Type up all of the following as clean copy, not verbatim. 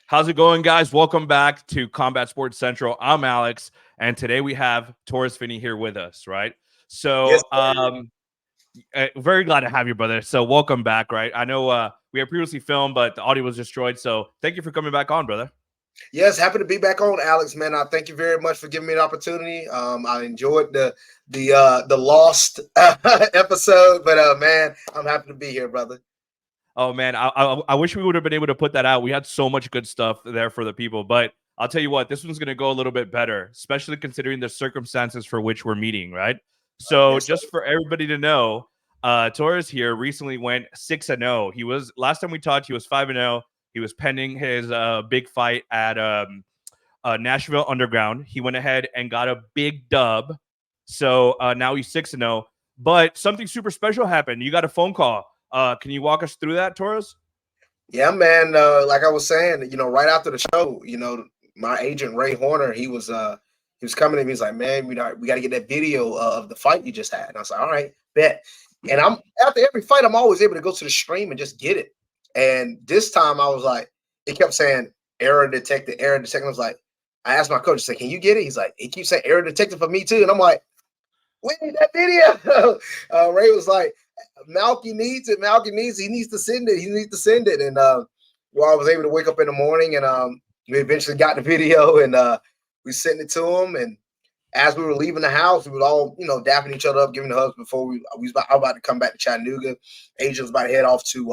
How's it going, guys? Welcome back to Combat Sports Central. I'm Alex, and today we have Torrez Finney here with us, right? Yes, So, sir. very glad to have you, brother. So, welcome back, right? I know we had previously filmed, but the audio was destroyed. So, thank you for coming back on, brother. Yes, happy to be back on, Alex. Man, I thank you very much for giving me the opportunity. I enjoyed the lost episode, but man, I'm happy to be here, brother. Oh man, I wish we would have been able to put that out. We had so much good stuff there for the people, but I'll tell you what, this one's going to go a little bit better, especially considering the circumstances for which we're meeting, right? So, Yes, sir. just for everybody to know, Torres here recently went 6-0. He was last time we talked, he was 5-0. He was pending his big fight at Nashville Underground. He went ahead and got a big dub. So now he's 6-0. But something super special happened. You got a phone call. Can you walk us through that, Torres? Yeah, man. Like I was saying, right after the show, my agent Ray Horner, he was coming to me. He's like, "Man, we got to get that video of the fight you just had." And I was like, "All right, bet." And I'm after every fight, I'm always able to go to the stream and just get it. And this time, I was like, it kept saying error detected, error detected. I was like, I asked my coach, I said, "Can you get it?" He's like, "He keeps saying error detected for me too." And I'm like, "We need that video." Ray was like, Malky needs it. Malky needs it. He needs to send it. He needs to send it. And well, I was able to wake up in the morning and we eventually got the video and we sent it to him. And as we were leaving the house, we were all, dapping each other up, giving the hugs before I was about to come back to Chattanooga. Agent was about to head off to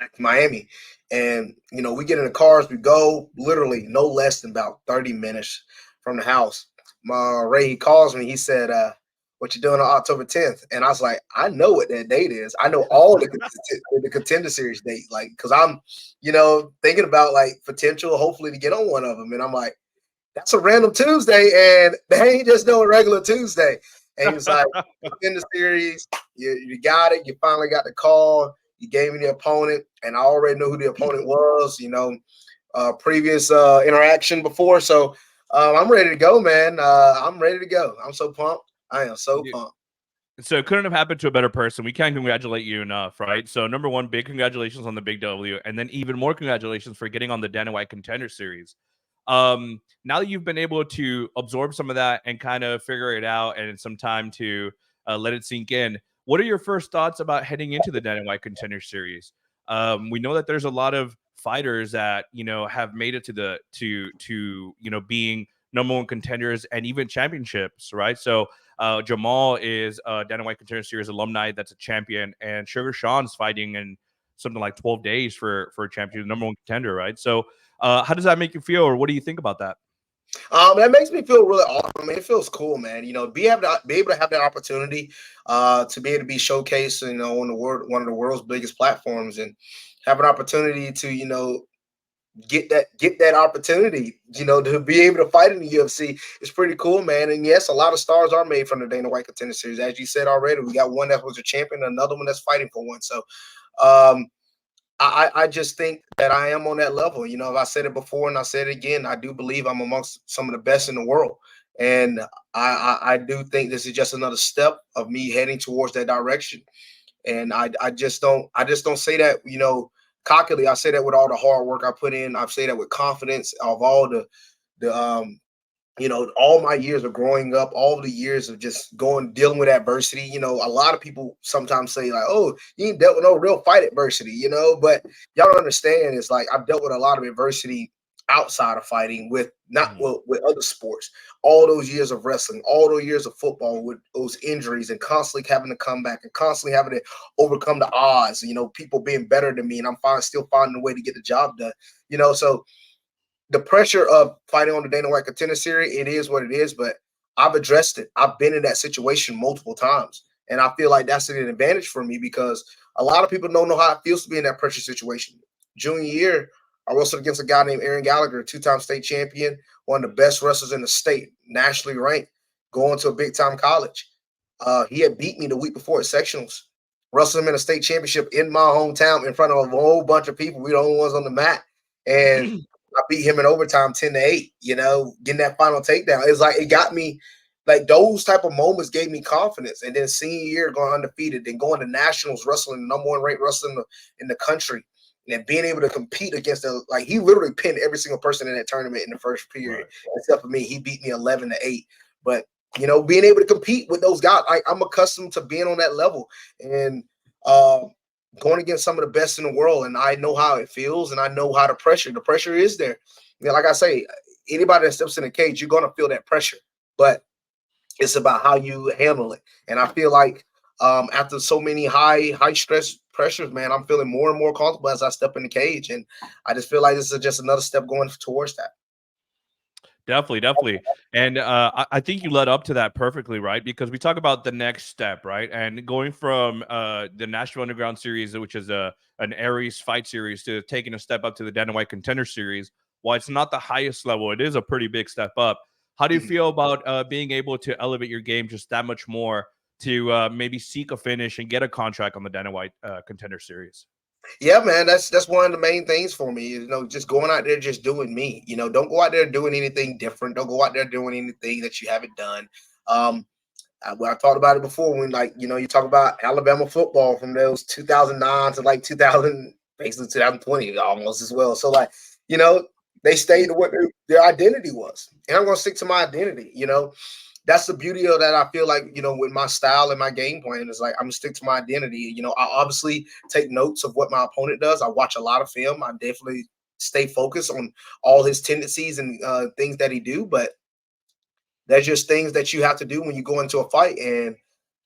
back to Miami. And, we get in the cars, we go literally no less than about 30 minutes from the house. Ray, he calls me. He said, "What you doing on October 10th?" And I was like, I know what that date is. I know all the contender series date, like, because I'm, thinking about like potential, hopefully to get on one of them. And I'm like, that's a random Tuesday, and they ain't just no regular Tuesday. And he was like, contender series, you got it. You finally got the call. You gave me the opponent, and I already knew who the opponent was. Previous interaction before, so. I'm ready to go, man. I'm ready to go. I'm so pumped. I am so Yeah. pumped. So it couldn't have happened to a better person. We can't congratulate you enough, right? So number one, big congratulations on the big W, and then even more congratulations for getting on the Dana White Contender Series. Now that you've been able to absorb some of that and kind of figure it out, and some time to let it sink in, what are your first thoughts about heading into the Dana White Contender Series? We know that there's a lot of fighters that have made it to the to being number one contenders and even championships, right? So Jamal is a Dana White Contender Series alumni that's a champion, and Sugar Sean's fighting in something like 12 days for a champion, the number one contender, right? So how does that make you feel, or what do you think about that? That makes me feel really awesome. I mean, it feels cool, man. Be able to have that opportunity, to be able to be showcased, on the world, one of the world's biggest platforms, and have an opportunity to, get that opportunity, to be able to fight in the UFC is pretty cool, man. And yes, a lot of stars are made from the Dana White Contender Series, as you said already. We got one that was a champion, another one that's fighting for one. So, um, I just think that I am on that level. If I said it before and I said it again, I do believe I'm amongst some of the best in the world. And I do think this is just another step of me heading towards that direction. And I just don't say that, cockily. I say that with all the hard work I put in. I say that with confidence of all the all my years of growing up, all the years of just dealing with adversity. A lot of people sometimes say like, "Oh, you ain't dealt with no real fight adversity," but y'all don't understand. It's like I've dealt with a lot of adversity outside of fighting, with not Mhm. well, with other sports. All those years of wrestling, all those years of football, with those injuries and constantly having to come back and constantly having to overcome the odds. People being better than me, and still finding a way to get the job done. So the pressure of fighting on the Dana White Contender Series, it is what it is, but I've addressed it. I've been in that situation multiple times. And I feel like that's an advantage for me because a lot of people don't know how it feels to be in that pressure situation. Junior year, I wrestled against a guy named Aaron Gallagher, two-time state champion, one of the best wrestlers in the state, nationally ranked, going to a big-time college. He had beat me the week before at sectionals. Wrestled him in a state championship in my hometown in front of a whole bunch of people. We the only ones on the mat. And I beat him in overtime 10-8, getting that final takedown. It's like it got me, like those type of moments gave me confidence. And then senior year going undefeated, then going to nationals, wrestling the number one ranked wrestler in the country. and being able to compete against like he literally pinned every single person in that tournament in the first period, except for me. He beat me 11-8. But being able to compete with those guys, I'm accustomed to being on that level and going against some of the best in the world, and I know how it feels, and I know how the pressure is there. Like I say, anybody that steps in the cage, you're going to feel that pressure, but it's about how you handle it. And I feel like after so many high stress pressures, man, I'm feeling more and more comfortable as I step in the cage, and I just feel like this is just another step going towards that. Definitely. And I think you led up to that perfectly, right? Because we talk about the next step, right? And going from the Nashville Underground Series, which is an Aries fight series, to taking a step up to the Dana White Contender Series. While it's not the highest level, it is a pretty big step up. How do you feel about being able to elevate your game just that much more to maybe seek a finish and get a contract on the Dana White Contender Series? Yeah, man, that's one of the main things for me. Just going out there, just doing me. Don't go out there doing anything different. Don't go out there doing anything that you haven't done. I talked about it before when, you talk about Alabama football from those 2009 to 2000, basically 2020 almost as well. So they stayed to what their identity was, and I'm going to stick to my identity. That's the beauty of that. I feel like, with my style and my game plan is like, I'm gonna stick to my identity. I obviously take notes of what my opponent does. I watch a lot of film. I definitely stay focused on all his tendencies and things that he do, but there's just things that you have to do when you go into a fight. And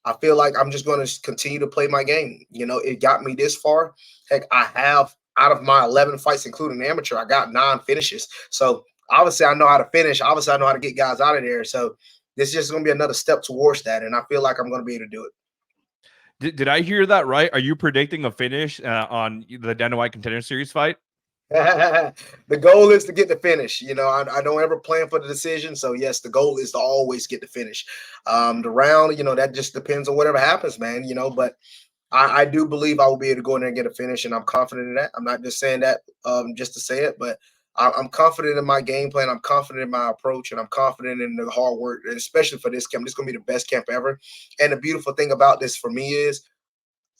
I feel like I'm just going to continue to play my game. It got me this far. Heck, I have, out of my 11 fights, including amateur, I got 9 finishes. So obviously I know how to finish. Obviously I know how to get guys out of there. So this is just going to be another step towards that, and I feel like I'm going to be able to do it. Did I hear that right? Are you predicting a finish on the Dana White Contender Series fight? The goal is to get the finish. I don't ever plan for the decision. So, yes, the goal is to always get the finish. The round, that just depends on whatever happens, man, but I do believe I will be able to go in there and get a finish, and I'm confident in that. I'm not just saying that just to say it, but I'm confident in my game plan. I'm confident in my approach, and I'm confident in the hard work, especially for this camp. This is going to be the best camp ever. And the beautiful thing about this for me is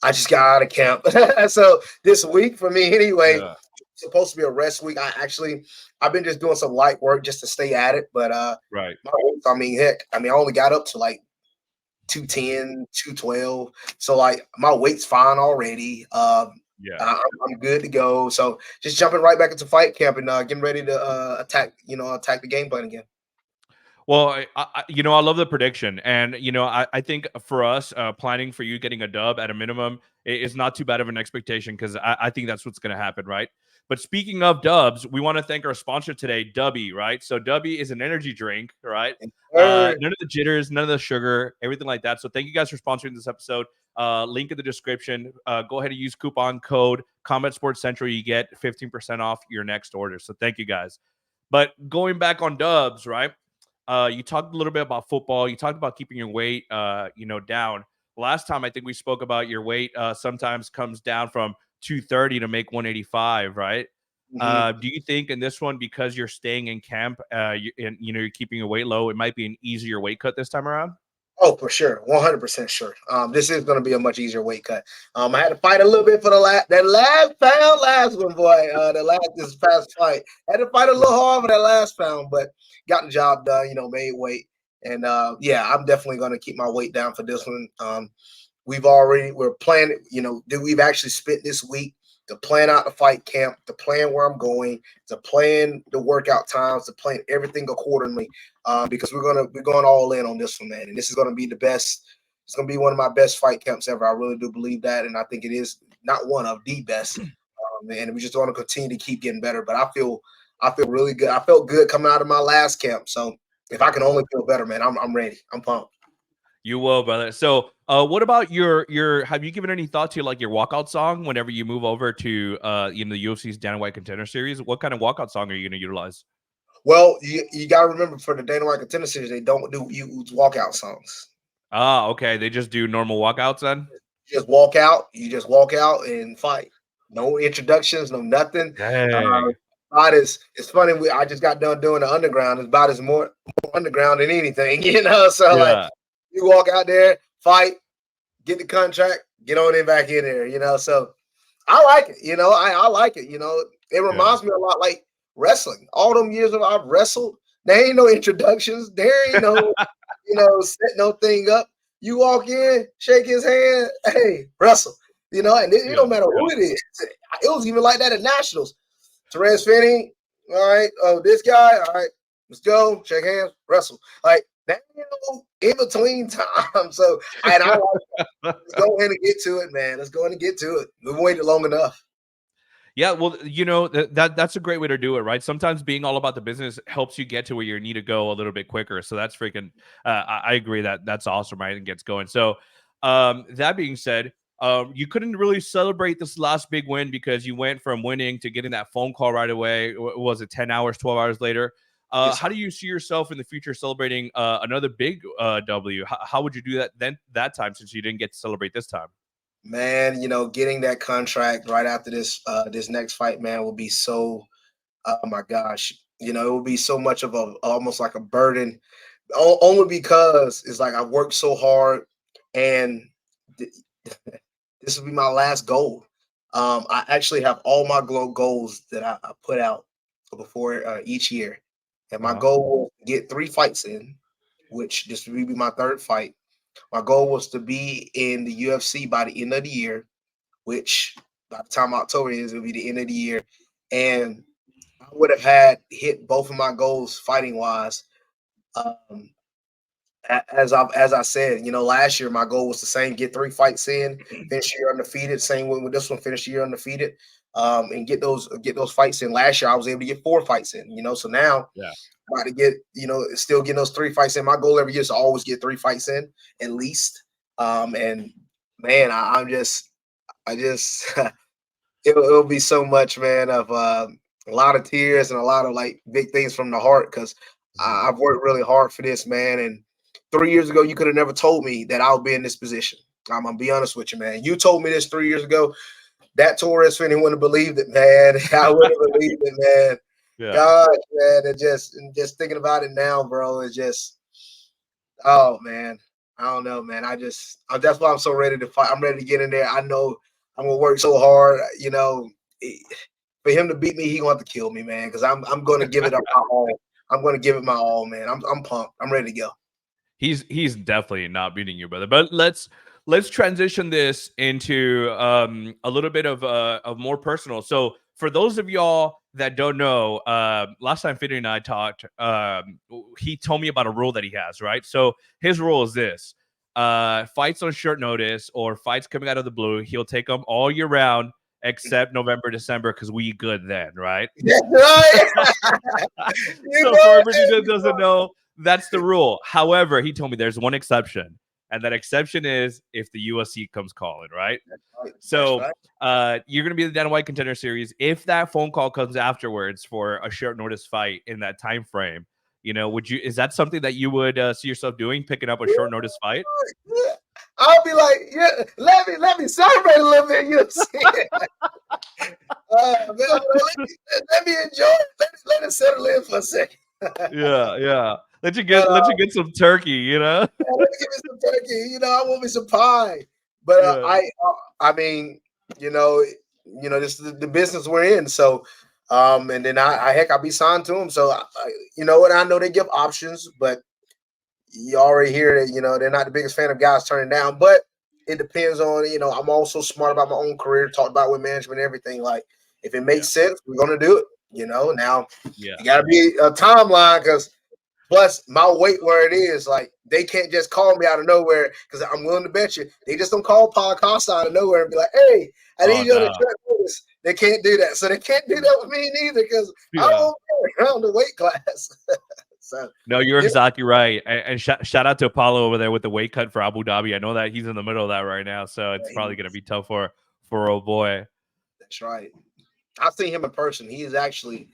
I just got out of camp. So this week for me anyway, it's supposed to be a rest week. I've been just doing some light work just to stay at it. But right. I only got up to 210, 212. So my weight's fine already. I'm good to go. So just jumping right back into fight camp and getting ready to attack the game plan again. Well, I love the prediction, and I think for us, planning for you getting a dub at a minimum is not too bad of an expectation, because I think that's what's going to happen, right? But speaking of dubs, we want to thank our sponsor today, Dubby, right? So Dubby is an energy drink, right? None of the jitters, none of the sugar, everything like that. So thank you guys for sponsoring this episode. Link in the description. Go ahead and use coupon code Combat Sports Central. You get 15% off your next order. So thank you guys. But going back on dubs, right? You talked a little bit about football. You talked about keeping your weight, down. Last time I think we spoke about your weight sometimes comes down from 230 to make 185, right? Do you think in this one, because you're staying in camp, you're keeping your weight low, it might be an easier weight cut this time around? Oh, for sure, 100% sure. This is going to be a much easier weight cut. I had to fight a little bit for that last one, boy. This past fight, I had to fight a little hard for that last pound, but got the job done. Made weight, and I'm definitely going to keep my weight down for this one. We're planning. We've actually spent this week to plan out the fight camp, to plan where I'm going, to plan the workout times, to plan everything accordingly. Because we're going all in on this one, man. And this is going to be the best. It's going to be one of my best fight camps ever. I really do believe that, and I think it is not one of the best. And we just want to continue to keep getting better. But I feel really good. I felt good coming out of my last camp. So if I can only feel better, man, I'm ready. I'm pumped. You will, brother. So, what about your? Have you given any thought to your walkout song whenever you move over to the UFC's Dana White Contender Series? What kind of walkout song are you going to utilize? Well, you got to remember, for the Dana White Contender Series, they don't do walkout songs. Ah, okay. They just do normal walkouts then? You just walk out. You just walk out and fight. No introductions, no nothing. It's funny. I just got done doing the underground. It's about as more underground than anything, So you walk out there, fight, get the contract, get on in back in there, So I like it. I like it. It Yeah. reminds me a lot like wrestling. All them years that I've wrestled, there ain't no introductions. There ain't no, set no thing up. You walk in, shake his hand, hey, wrestle. And it Yeah. don't matter who it is. It was even like that at Nationals. Torrez Finney, all right. Oh, this guy, all right. Let's go, shake hands, wrestle. Like that, in between time. So, and I like that. Let's go ahead and get to it, man. Let's go ahead and get to it. We've waited long enough. Yeah, well, that's a great way to do it, right? Sometimes being all about the business helps you get to where you need to go a little bit quicker. So that's freaking. I agree that that's awesome, right? And gets going. So, that being said, you couldn't really celebrate this last big win because you went from winning to getting that phone call right away. Was it 10 hours, 12 hours later? Yes, How sir. do you see yourself in the future celebrating another big W? How would you do that then that time since you didn't get to celebrate this time? Man, getting that contract right after this next fight, man, will be so. Oh my gosh, it will be so much of a almost like a burden, only because it's like I've worked so hard, and th- this will be my last goal. I actually have all my goals that I put out before each year, and my Uh-huh. goal was to get 3 fights in, which this will be my third fight. My goal was to be in the UFC by the end of the year, which by the time October is, it'll be the end of the year. And I would have had hit both of my goals fighting wise. Um, as I said, last year my goal was the same: get 3 fights in, finish the year undefeated. Same with this one, finish the year undefeated, and get those fights in. Last year I was able to get 4 fights in. So now Yeah. I'm about to get still getting those 3 fights in. My goal every year is to always get 3 fights in at least. And man, I just it'll be so much, man, of a lot of tears and a lot of like big things from the heart because Mhm. I've worked really hard for this, man. And 3 years ago, you could have never told me that I'll be in this position. I'm gonna be honest with you, man. You told me this 3 years ago. That Torres Finney wouldn't have believed it, man. I wouldn't have believed it, man. Yeah. Gosh, man, and just thinking about it now, bro, is just oh man. I don't know, man. That's why I'm so ready to fight. I'm ready to get in there. I know I'm gonna work so hard. Eh, for him to beat me, he gonna have to kill me, man. Because I'm gonna give it up my all. I'm gonna give it my all, man. I'm pumped. I'm ready to go. He's definitely not beating you, brother. But let's transition this into a little bit of more personal. So for those of y'all that don't know, last time Finney and I talked, he told me about a rule that he has, right? So his rule is this: fights on short notice or fights coming out of the blue, he'll take them all year round except November, December, because we good then, right? That's right. You So for know everybody that doesn't know, that's the rule. However, he told me there's one exception, and that exception is if the USC comes calling, right? it. That's So right. you're going to be the Dana White Contender Series. If that phone call comes afterwards for a short notice fight in that time frame, would you? Is that something that you would see yourself doing, picking up a short notice fight? Yeah. I'll be like, yeah, let me celebrate a little bit. You see it. Man, let me enjoy it. Let it settle in for a second. Yeah, yeah. But Let you get some turkey. yeah, let me give me some turkey. I want me some pie. But Yeah, I mean, this is the business we're in. So, and then heck, I'll be signed to them. So, what I know they give options, but you already hear that they're not the biggest fan of guys turning down. But it depends on I'm also smart about my own career, talked about with management, and everything. Like if it yeah, makes sense, we're gonna do it. Now yeah. it got to be a timeline because plus my weight where it is, like they can't just call me out of nowhere because I'm willing to bet you they just don't call Paul Costa out of nowhere and be like, "Hey, I Oh need you on the no. track for this." They can't do that, so they can't do that with me neither because I Yeah. won't be around the weight class. So No, you're yeah, exactly right. And shout out to Apollo over there with the weight cut for Abu Dhabi. I know that he's in the middle of that right now, so it's probably going to be tough for old boy. that's right. I've seen him in person. He is actually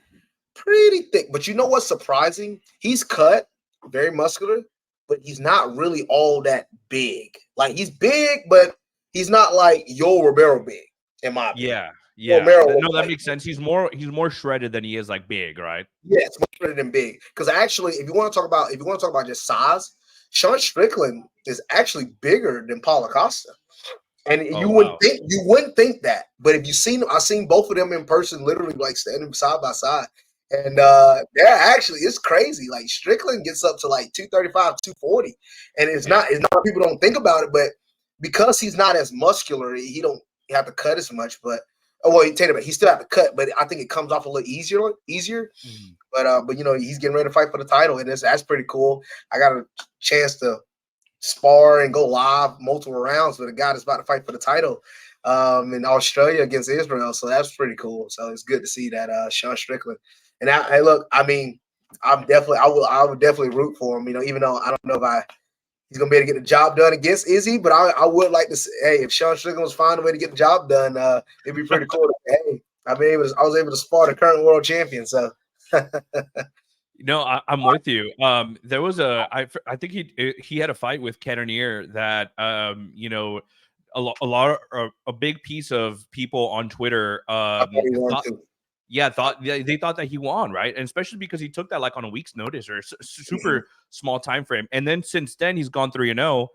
pretty thick. But you know what's surprising? He's cut, very muscular, but he's not really all that big. Like he's big, but he's not like Yoel Romero big, in my opinion. Yeah, Yoel yeah. Romero was No, that like, makes sense. He's more shredded than he is like big, right? yes, much better than big. Because actually, if you want to talk about just size, Sean Strickland is actually bigger than Paulo Costa. And Oh wow. you wouldn't think that, but if you seen them, I've seen both of them in person, literally like standing side by side, and they're actually it's crazy. Like Strickland gets up to like 235, 240, and it's Yeah. not people don't think about it, but because he's not as muscular, he don't have to cut as much. But well, take it back, he still have to cut, but I think it comes off a little easier. Mhm. But you know he's getting ready to fight for the title, and that's pretty cool. I got a chance to spar and go live multiple rounds with a guy that's about to fight for the title in Australia against Israel. So that's pretty cool. So it's good to see that Sean Strickland. And look, I mean, I would definitely root for him. You know, even though I don't know if he's gonna be able to get the job done against Izzy, but I would like to say, hey, if Sean Strickland was finding a way to get the job done, it'd be pretty cool. Hey, I was able to spar the current world champion. So. No, I'm with you. There was I think he had a fight with Cannonier that you know, a big piece of people on Twitter I thought he won thought too. they thought that he won, right? And especially because he took that like on a week's notice or super small time frame. And then since then he's gone 3-0.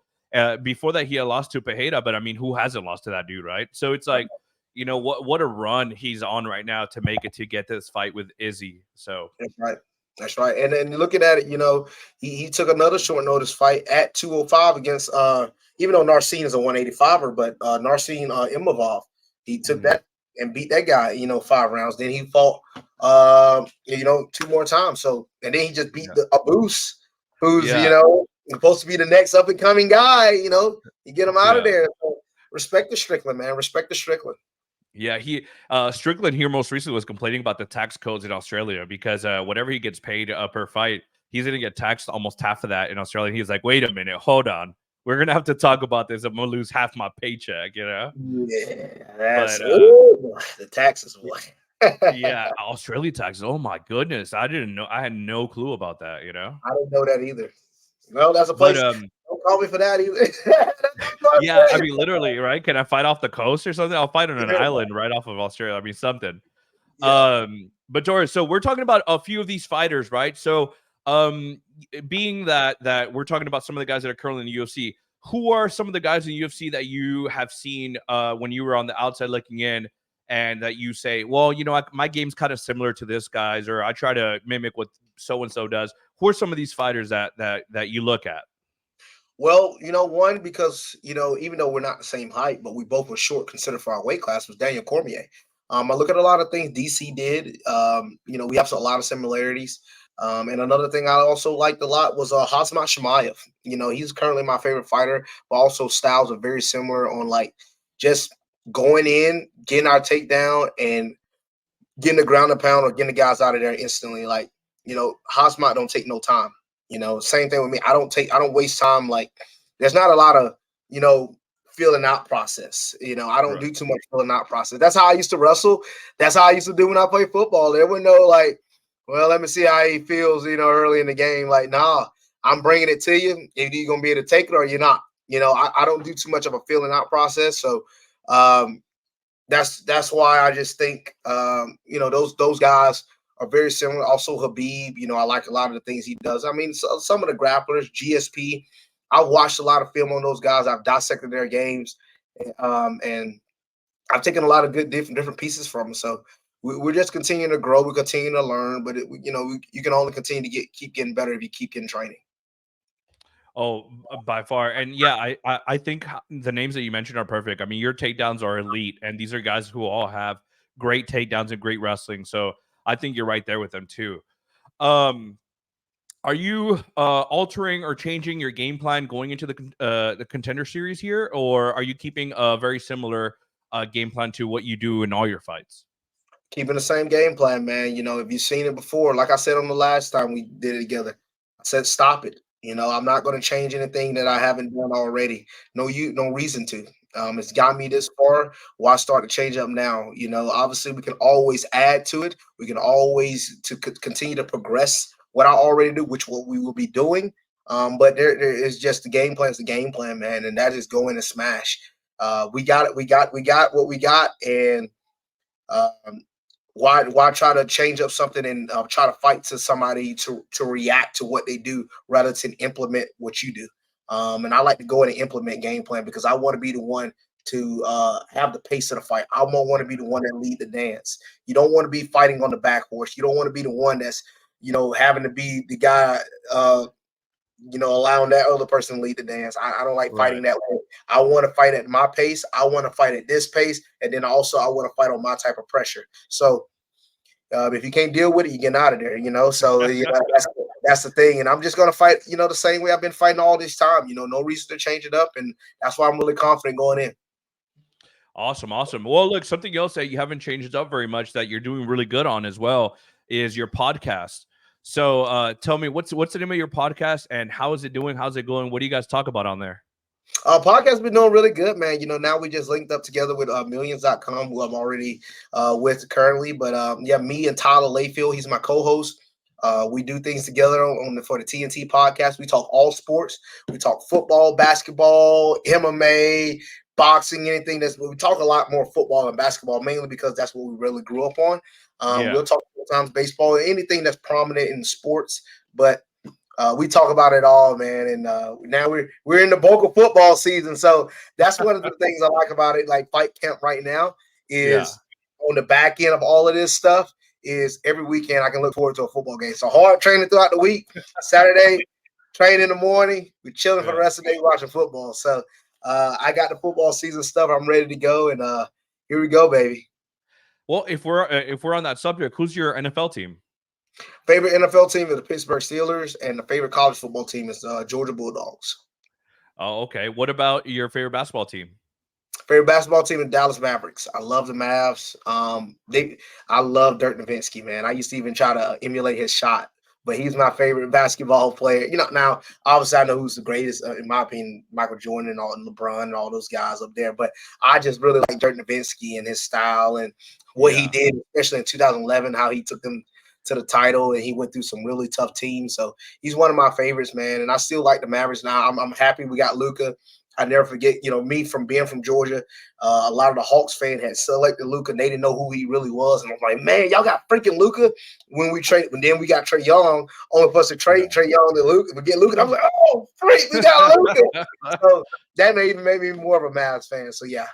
Before that he had lost to Pajeda, but I mean, who hasn't lost to that dude, right? So it's like, you know, what a run he's on right now to make it to get this fight with Izzy. So That's right. That's right. And then looking at it, you know, he took another short notice fight at 205 against even though Narcine is a 185er, but Narcine Imavov, he took that and beat that guy, you know, 5 rounds. Then he fought you know, 2 more times. So and then he just beat the Abus, who's, you yeah, know, supposed to be the next up and coming guy, you know, you get him out of yeah. there. So respect the Strickland, man. Respect the Strickland. Yeah, he Strickland here most recently was complaining about the tax codes in Australia because whatever he gets paid per fight, he's gonna get taxed almost half of that in Australia. And he's like, wait a minute, hold on, we're gonna have to talk about this. I'm gonna lose half my paycheck, you know. Yeah, that's But the taxes. yeah, Australia taxes. Oh my goodness, I didn't know. I had no clue about that, you know. I didn't know that either. Well, that's a But place. Don't call me for that either. That's what yeah, I'm I saying. mean, literally, right? Can I fight off the coast or something? I'll fight on an Yeah, island right off of Australia. I mean, something. yeah. But Torres, so we're talking about a few of these fighters, right? So, being that we're talking about some of the guys that are currently in the UFC, who are some of the guys in the UFC that you have seen when you were on the outside looking in, and that you say, well, you know, my game's kind of similar to this guy's, or I try to mimic what so and so does. Who are some of these fighters that you look at? Well, you know, one because you know, even though we're not the same height, but we both were short considered for our weight class was Daniel Cormier. I look at a lot of things DC did. You know, we have a lot of similarities. And another thing I also liked a lot was Hazmat Shemaev. You know, he's currently my favorite fighter, but also styles are very similar on like just going in, getting our takedown, and getting the ground and pound or getting the guys out of there instantly. Like, you know, Hazmat don't take no time. You know, same thing with me. I don't waste time. Like, there's not a lot of, you know, feeling out process. You know, I don't Right. do too much feeling out process. That's how I used to wrestle. That's how I used to do when I played football. There was no like, well, let me see how he feels, you know, early in the game. Like, nah, I'm bringing it to you. If you're going to be able to take it or you're not. You know, I don't do too much of a feeling out process. So, um, that's why I just think you know those guys are very similar. Also Habib, you know, I like a lot of the things he does. I mean, some of the grapplers, GSP, I've watched a lot of film on those guys. I've dissected their games, and I've taken a lot of good different pieces from them. So we're just continuing to grow. We continue to learn, but you know, you can only continue to keep getting better if you keep getting training. Oh, by far. And yeah, I think the names that you mentioned are perfect. I mean, your takedowns are elite, and these are guys who all have great takedowns and great wrestling. So I think you're right there with them too. Um, are you altering or changing your game plan going into the contender series here, or are you keeping a very similar game plan to what you do in all your fights? Keeping the same game plan, man. You know, if you've seen it before, like I said on the last time we did it together, I said stop it. You know, I'm not going to change anything that I Right. haven't done already. No reason to. It's got me this far. Why start to change up now? You know, obviously we can always add to it. We can always continue to progress what I already do, which what we will be doing. But there is just the game plan is the game plan, man, and that is go in and smash. We got it. We got what we got, and um, why try to change up something and try to fight to somebody to react to what they do rather than implement what you do. And I like to go in and implement game plan because I want to be the one to have the pace of the fight. I won't want to be the one that lead the dance. You don't want to be fighting on the back horse. You don't want to be the one that's, having to be the guy, allowing that other person to lead the dance. I don't like fighting that way. I want to fight at my pace. I want to fight at this pace. And then also I want to fight on my type of pressure. So if you can't deal with it, you get out of there, So that's the thing. And I'm just going to fight, the same way I've been fighting all this time. No reason to change it up. And that's why I'm really confident going in. Awesome. Well, look, something else that you haven't changed up very much that you're doing really good on as well is your podcast. So tell me, what's the name of your podcast and how is it doing? How's it going? What do you guys talk about on there? Podcast been doing really good, man. Now we just linked up together with millions.com, who I'm already with currently. But me and Tyler Layfield, he's my co-host. We do things together for the TNT podcast. We talk all sports. We talk football, basketball, MMA, boxing, anything we talk a lot more football and basketball, mainly because that's what we really grew up on. We'll talk sometimes baseball, anything that's prominent in sports, but we talk about it all, man. And now we're in the bulk of football season. So that's one of the things I like about it. Like Fight Camp right now is on the back end of all of this stuff is every weekend I can look forward to a football game. So hard training throughout the week, Saturday, train in the morning, we're chilling for the rest of the day watching football. So I got the football season stuff. I'm ready to go. And here we go, baby. Well, if we're on that subject, who's your NFL team? Favorite NFL team is the Pittsburgh Steelers, and the favorite college football team is Georgia Bulldogs. Oh, okay. What about your favorite basketball team? Favorite basketball team is Dallas Mavericks. I love the Mavs. I love Dirk Nowitzki, man. I used to even try to emulate his shot, but he's my favorite basketball player. Now obviously I know who's the greatest, in my opinion, Michael Jordan and LeBron and all those guys up there. But I just really like Dirk Nowitzki and his style and what he did, especially in 2011, how he took them to the title, and he went through some really tough teams. So he's one of my favorites, man. And I still like the Mavericks now. I'm happy we got Luka. I never forget, me from being from Georgia. A lot of the Hawks fans had selected Luka. They didn't know who he really was, and I'm like, man, y'all got freaking Luka. When then we got Trae Young. Only for us to trade Trae Young to Luka, we get Luka. And I was like, oh, freak, we got Luka. So that made me more of a Mavs fan. So yeah,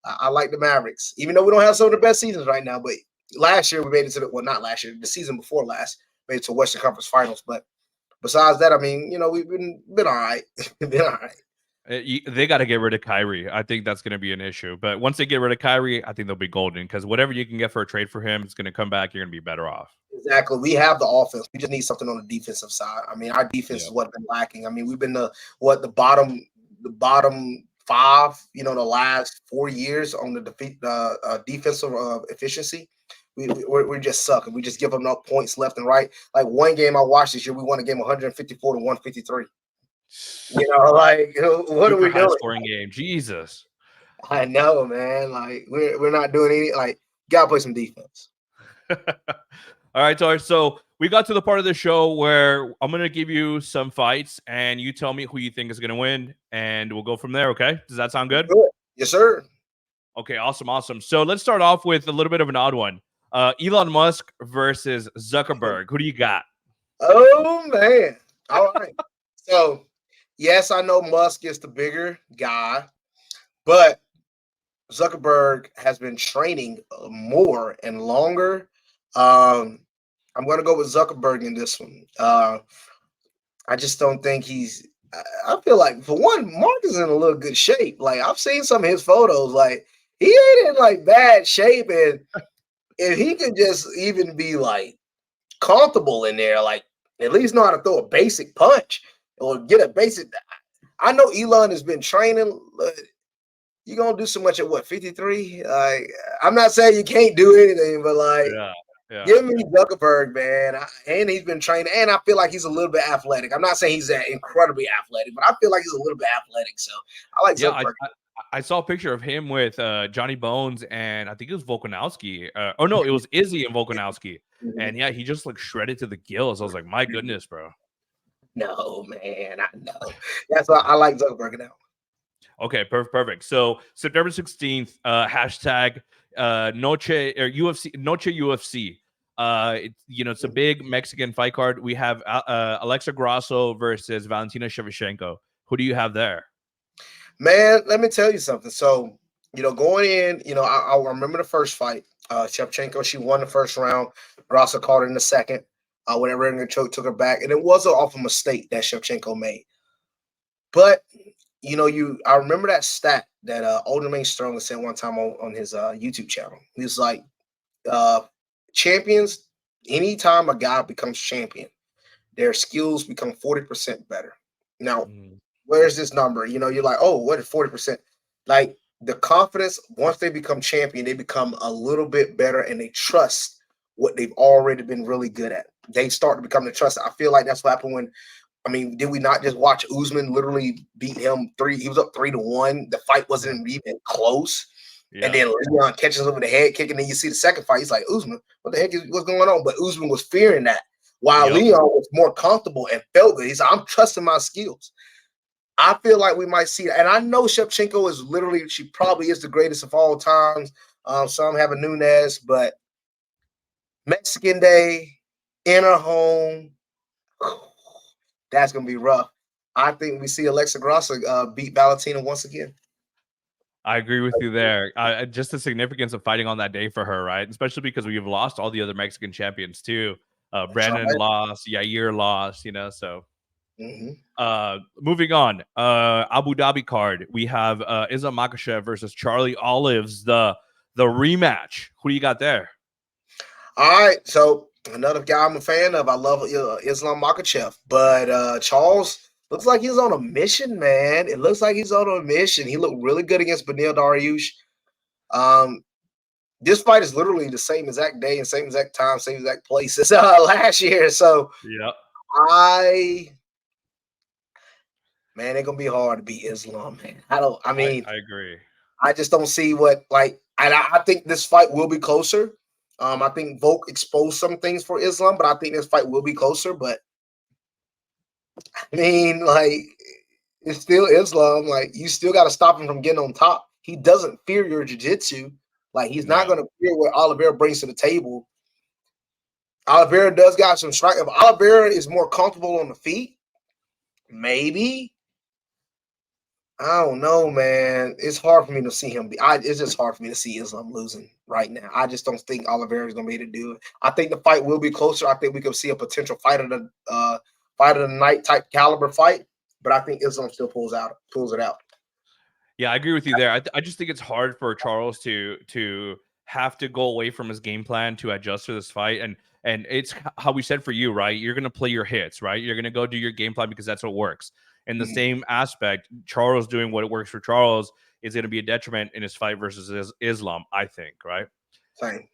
I like the Mavericks, even though we don't have some of the best seasons right now, but. Last year we made it to not last year, the season before last, made it to Western Conference Finals. But besides that, I mean, we've been all right. Been all right. They got to get rid of Kyrie. I think that's going to be an issue. But once they get rid of Kyrie, I think they'll be golden because whatever you can get for a trade for him, it's going to come back. You're going to be better off. Exactly. We have the offense. We just need something on the defensive side. I mean, our defense is what's been lacking. I mean, we've been the bottom five, the last 4 years on the defensive efficiency. We just suck, and we just give them up points left and right. Like one game I watched this year, we won a game 154 to 153. What are we doing? Scoring game, Jesus. I know, man. Like we're not doing any. Like, gotta play some defense. All right, Torrez. So we got to the part of the show where I'm gonna give you some fights, and you tell me who you think is gonna win, and we'll go from there. Okay? Does that sound good? Yes, sir. Okay, awesome. So let's start off with a little bit of an odd one. Elon Musk versus Zuckerberg. Who do you got? Oh, man. All right. So, yes, I know Musk is the bigger guy, but Zuckerberg has been training more and longer. I'm going to go with Zuckerberg in this one. I just don't think I feel like, for one, Mark is in a little good shape. Like, I've seen some of his photos. Like, he ain't in, like, bad shape, and if he could just even be like comfortable in there, like at least know how to throw a basic punch or get a basic. I know Elon has been training. You're gonna do so much at what, 53? Like, I'm not saying you can't do anything, but like, give me Zuckerberg, man. And he's been training, and I feel like he's a little bit athletic. I'm not saying he's incredibly athletic, but I feel like he's a little bit athletic. So I like Zuckerberg. I saw a picture of him with Johnny Bones and I think it was Volkanovski. No, it was Izzy and Volkanovski. And yeah, he just looked shredded to the gills. I was like, my goodness, bro. No, man, I know. That's why I like Zuckerberg now. Okay, perfect. So September 16th, hashtag Noche or UFC, Noche UFC. It's a big Mexican fight card. We have Alexa Grasso versus Valentina Shevchenko. Who do you have there? Man, let me tell you something. So, going in, I remember the first fight. Shevchenko, she won the first round. Grasso caught her in the second. When Ring choke took her back, and it was an awful mistake that Shevchenko made. But I remember that stat that Alderman Sterling said one time on his YouTube channel. He was like, champions, anytime a guy becomes champion, their skills become 40% better. Now, where's this number? You're like, oh, what is 40%? Like the confidence, once they become champion, they become a little bit better and they trust what they've already been really good at. They start to become the trust. I feel like that's what happened when, did we not just watch Usman literally beat him he was up 3-1. The fight wasn't even close. Yeah. And then Leon catches him over the head kick, and then you see the second fight. He's like, Usman, what the heck what's going on? But Usman was fearing that, while Leon was more comfortable and felt good. He's like, I'm trusting my skills. I feel like we might see that. And I know Shevchenko is literally, she probably is the greatest of all times. Some have a Nunes, but Mexican Day, in her home, that's going to be rough. I think we see Alexa Grasso beat Valentina once again. I agree with you there. Just the significance of fighting on that day for her, right? Especially because we've lost all the other Mexican champions too. Brandon lost, Yair lost, so. Moving on, Abu Dhabi card. We have Islam Makhachev versus Charlie Olives, the rematch. Who do you got there? All right, so another guy I'm a fan of. I love Islam Makhachev, but Charles looks like he's on a mission, man. It looks like he's on a mission. He looked really good against Beneil Dariush. This fight is literally the same exact day and same exact time, same exact place as last year. So, man, it's gonna be hard to beat Islam, man. I agree. I just don't see and I think this fight will be closer. I think Volk exposed some things for Islam, but I think this fight will be closer. But it's still Islam. You still got to stop him from getting on top. He doesn't fear your jiu-jitsu. He's not going to fear what Oliveira brings to the table. Oliveira does got some strike. If Oliveira is more comfortable on the feet, maybe. I don't know, man. It's hard for me to see him. It's just hard for me to see Islam losing right now. I just don't think Oliveira is going to be able to do it. I think the fight will be closer. I think we could see a potential fight of the night type caliber fight, but I think Islam still pulls it out. Yeah, I agree with you there. I just think it's hard for Charles to have to go away from his game plan to adjust to this fight. And it's how we said for you, right? You're going to play your hits, right? You're going to go do your game plan because that's what works. In the same aspect, Charles doing what works for Charles is going to be a detriment in his fight versus Islam, I think, right? Same.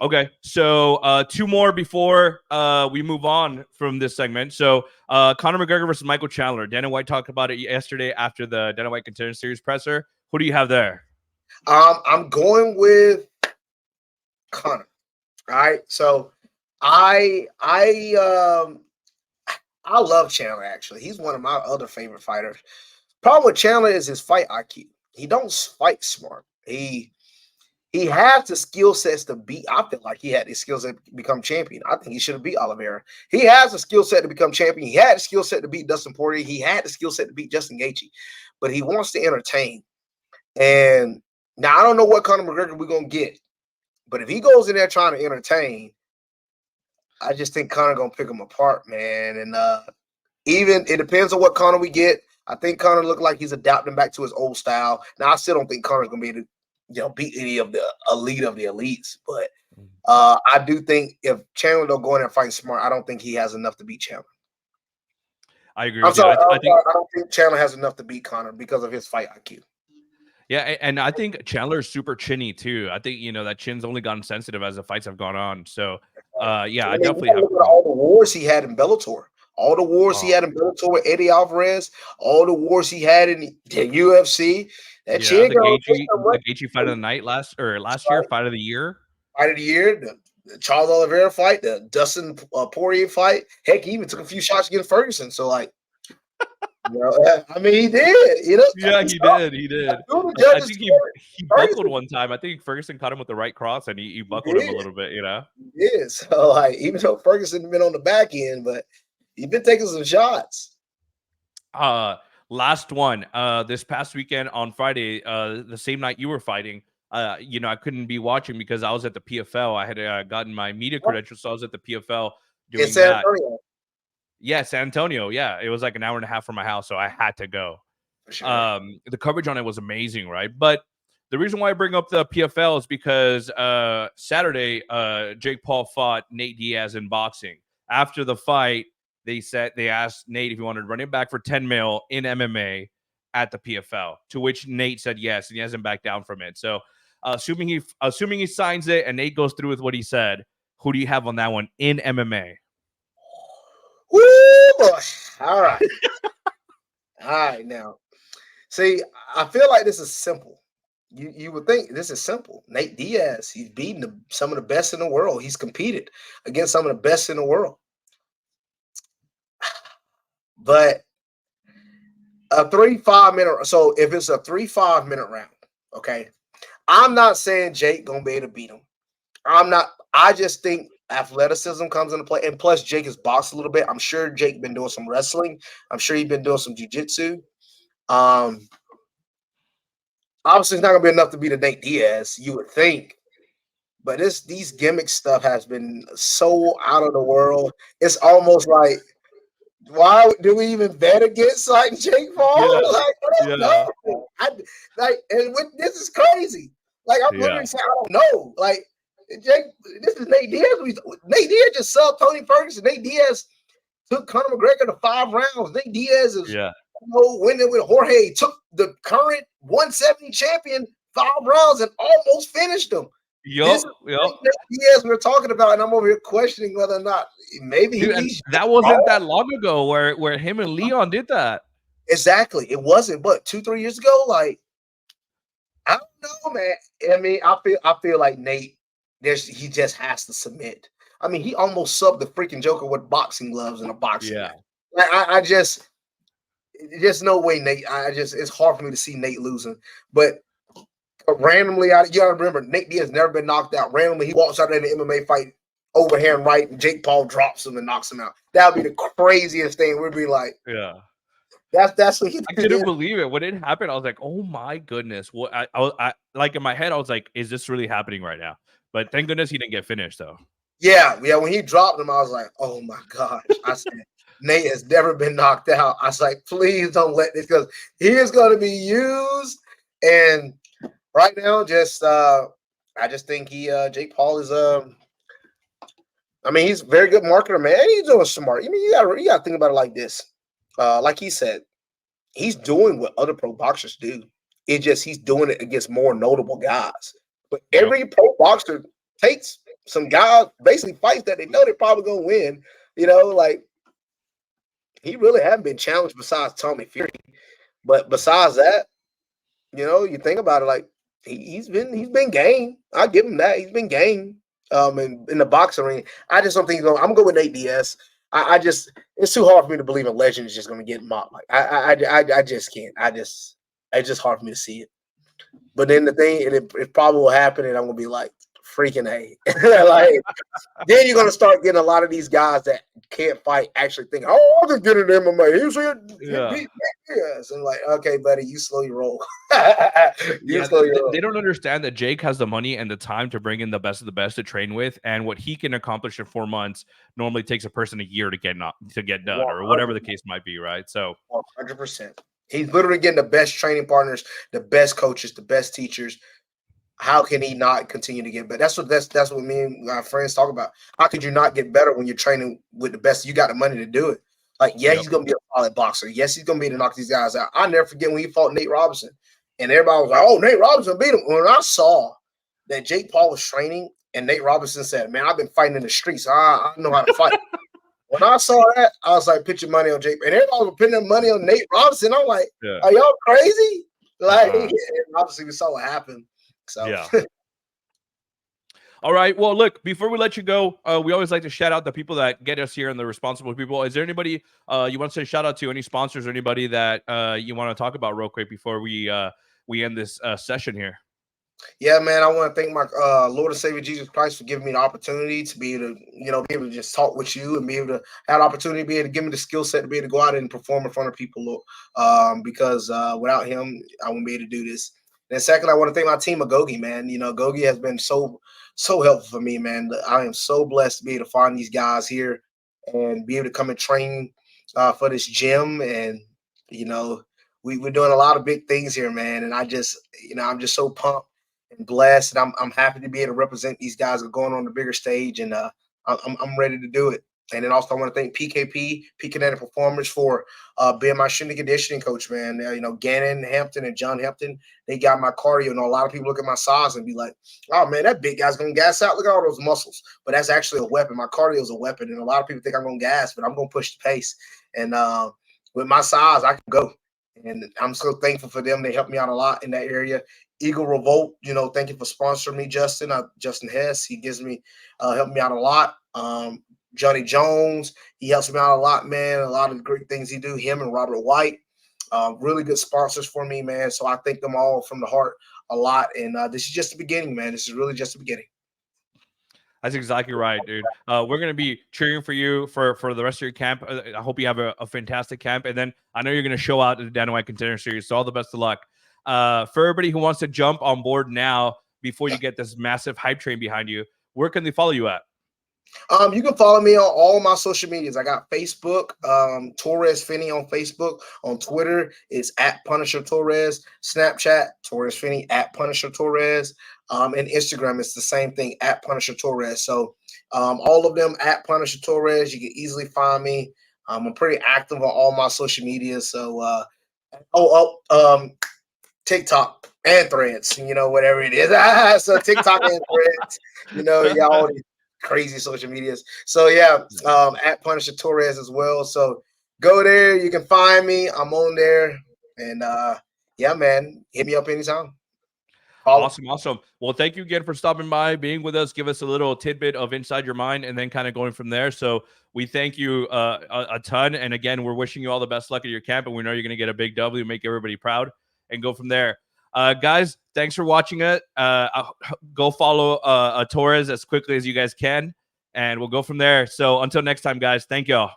Okay, so two more before we move on from this segment. So Conor McGregor versus Michael Chandler. Dana White talked about it yesterday after the Dana White Contender Series presser. Who do you have there? I'm going with Conor. All right, so I love Chandler, actually. He's one of my other favorite fighters. Problem with Chandler is his fight IQ. He don't fight smart. He has the skill sets to beat. I feel like he had the skill set to become champion. I think he should have beat Oliveira. He has the skill set to become champion. He had the skill set to beat Dustin Poirier. He had the skill set to beat Justin Gaethje. But he wants to entertain. And now I don't know what Conor McGregor we're going to get. But if he goes in there trying to entertain, I just think Conor gonna pick him apart, man. And even it depends on what Conor we get. I think Conor looked like he's adapting back to his old style. Now I still don't think Conor's gonna be able to, beat any of the elite of the elites. But I do think if Chandler don't go in there fighting smart, I don't think he has enough to beat Chandler. I agree. I don't think Chandler has enough to beat Conor because of his fight IQ. Yeah, and I think Chandler is super chinny too. I think that chin's only gotten sensitive as the fights have gone on. So, I definitely have all the wars he had in Bellator, all the wars he had in Bellator with Eddie Alvarez, all the wars he had in the UFC. That chin, the Gaethje fight of the night last year, fight of the year, the Charles Oliveira fight, the Dustin Poirier fight. Heck, he even took a few shots against Ferguson. So he did. Yeah, he did. I think he buckled one time. I think Ferguson caught him with the right cross, and he buckled him a little bit. He did. So even though Ferguson been on the back end, but he's been taking some shots. Last one. This past weekend on Friday, the same night you were fighting. I couldn't be watching because I was at the PFL. I had gotten my media credentials, so I was at the PFL In doing San that. Antonio. Yeah, San Antonio. Yeah, it was like an hour and a half from my house, so I had to go. For sure. The coverage on it was amazing, right? But the reason why I bring up the PFL is because Saturday, Jake Paul fought Nate Diaz in boxing. After the fight, they asked Nate if he wanted to run it back for 10 mil in MMA at the PFL, to which Nate said yes, and he hasn't backed down from it. So, assuming he signs it and Nate goes through with what he said, who do you have on that one in MMA? Woo, boy. All right. All right, now. See, I feel like this is simple. You would think this is simple. Nate Diaz, he's beaten some of the best in the world. He's competed against some of the best in the world. But a 3-5 minute. So if it's a 3-5 minute round, okay. I'm not saying Jake gonna be able to beat him. I'm not. I just think athleticism comes into play, and plus Jake has boxed a little bit. I'm sure Jake been doing some wrestling. I'm sure he's been doing some jiu-jitsu. Obviously, it's not gonna be enough to beat a Nate Diaz, you would think. But these gimmick stuff has been so out of the world. It's almost like, why do we even bet against like Jake Paul? Yeah. Like, I don't know. This is crazy. Like, I'm literally saying, I don't know. Like, Jake, this is Nate Diaz. Nate Diaz just subbed Tony Ferguson. Nate Diaz took Conor McGregor to 5 rounds. Nate Diaz is winning with Jorge. Took the current 170 champion 5 rounds and almost finished him. Yep. Diaz we're talking about, and I'm over here questioning whether or not maybe that wasn't that long ago where him and Leon did that. Exactly, it wasn't. But 2-3 years ago, like, I don't know, man. I mean, I feel like Nate, he just has to submit. I mean, he almost subbed the freaking Joker with boxing gloves in a boxing match. Like, there's no way Nate. It's hard for me to see Nate losing. But randomly, you gotta remember, Nate Diaz never been knocked out. Randomly, he walks out in an MMA fight, overhand right, and Jake Paul drops him and knocks him out. That would be the craziest thing. We'd be like, that's what he did. I couldn't believe it when it happened. I was like, oh my goodness. What I like in my head, I was like, is this really happening right now? But thank goodness he didn't get finished though. Yeah. When he dropped him, I was like, oh my gosh. I said, Nate has never been knocked out. I was like, please don't let this, because he is going to be used. And right now, I just think Jake Paul is I mean, he's a very good marketer, man. He's doing smart. I mean, you gotta think about it like this. Like he said, he's doing what other pro boxers do. It's just he's doing it against more notable guys. But every pro boxer takes some guys, basically fights that they know they're probably gonna win. Like, he really hasn't been challenged besides Tommy Fury. But besides that, you think about it, like, he's been game. I'll give him that. He's been game in the boxing ring. I just don't think I'm going with Nate Diaz. It's too hard for me to believe a legend is just going to get mocked. Like, I just can't. It's just hard for me to see it. But then the thing, and it probably will happen, and I'm going to be like, freaking A. Like, then you're going to start getting a lot of these guys that can't fight actually think, oh, I'll just get into MMA. He's here. Yes. And like, okay, buddy, you slow your roll. They don't understand that Jake has the money and the time to bring in the best of the best to train with, and what he can accomplish in 4 months normally takes a person a year to get done, 100%. Or whatever the case might be, right? So 100%. He's literally getting the best training partners, the best coaches, the best teachers. How can he not continue to get better? That's what me and my friends talk about. How could you not get better when you're training with the best? You got the money to do it. Like, he's gonna be a solid boxer. Yes, he's gonna be able to knock these guys out. I'll never forget when he fought Nate Robinson, and everybody was like, "Oh, Nate Robinson beat him." When I saw that Jake Paul was training, and Nate Robinson said, "Man, I've been fighting in the streets. I know how to fight." When I saw that, I was like, "Put your money on Jake." And everybody was putting their money on Nate Robinson. I'm like, "Are y'all crazy?" Like, and obviously we saw what happened. So All right. Well, look, before we let you go, we always like to shout out the people that get us here and the responsible people. Is there anybody you want to say shout out to, any sponsors or anybody that you want to talk about real quick before we end this session here? Yeah, man, I want to thank my Lord and Savior Jesus Christ for giving me the opportunity to be able to, be able to just talk with you and be able to have the opportunity to be able to give me the skill set to be able to go out and perform in front of people, Lord. Because without him, I wouldn't be able to do this. And second, I want to thank my team of Gogi, man. Gogi has been so helpful for me, man. I am so blessed to be able to find these guys here and be able to come and train for this gym. And, you know, we're doing a lot of big things here, man. And I'm just so pumped and blessed, and I'm happy to be able to represent these guys that are going on the bigger stage, and I'm ready to do it. And then also I want to thank PKP, Peak Kinetic Performance, for being my strength and conditioning coach, man. Gannon Hampton and John Hampton, they got my cardio. A lot of people look at my size and be like, "Oh man, that big guy's gonna gas out. Look at all those muscles." But that's actually a weapon. My cardio is a weapon, and a lot of people think I'm gonna gas, but I'm gonna push the pace. And with my size, I can go. And I'm so thankful for them. They helped me out a lot in that area. Eagle Revolt, thank you for sponsoring me, Justin. Justin Hess, he gives me, helped me out a lot. Johnny Jones, he helps me out a lot, man. A lot of great things he do. Him and Robert White, really good sponsors for me, man. So I thank them all from the heart a lot. And this is just the beginning, man. This is really just the beginning. That's exactly right, dude. We're gonna be cheering for you for the rest of your camp. I hope you have a fantastic camp, and then I know you're gonna show out at the Dana White Contender Series. So all the best of luck. For everybody who wants to jump on board now before you get this massive hype train behind you, where can they follow you at? You can follow me on all my social medias. I got Facebook, Torrez Finney on Facebook. On Twitter, it's at Punisher Torrez. Snapchat, Torrez Finney at Punisher Torrez. And Instagram, it's the same thing, at Punisher Torrez. So all of them at Punisher Torrez. You can easily find me. I'm pretty active on all my social media. So TikTok and Threads, whatever it is. So TikTok and Threads, all these crazy social medias. So yeah, at Punisher Torrez as well. So go there, you can find me. I'm on there, and yeah, man, hit me up anytime. Awesome. Well, thank you again for stopping by, being with us. Give us a little tidbit of inside your mind, and then kind of going from there. So we thank you a ton. And again, we're wishing you all the best luck at your camp, and we know you're going to get a big W, make everybody proud, and go from there. Guys, thanks for watching it. Go follow Torrez as quickly as you guys can, and we'll go from there. So until next time, guys, thank y'all.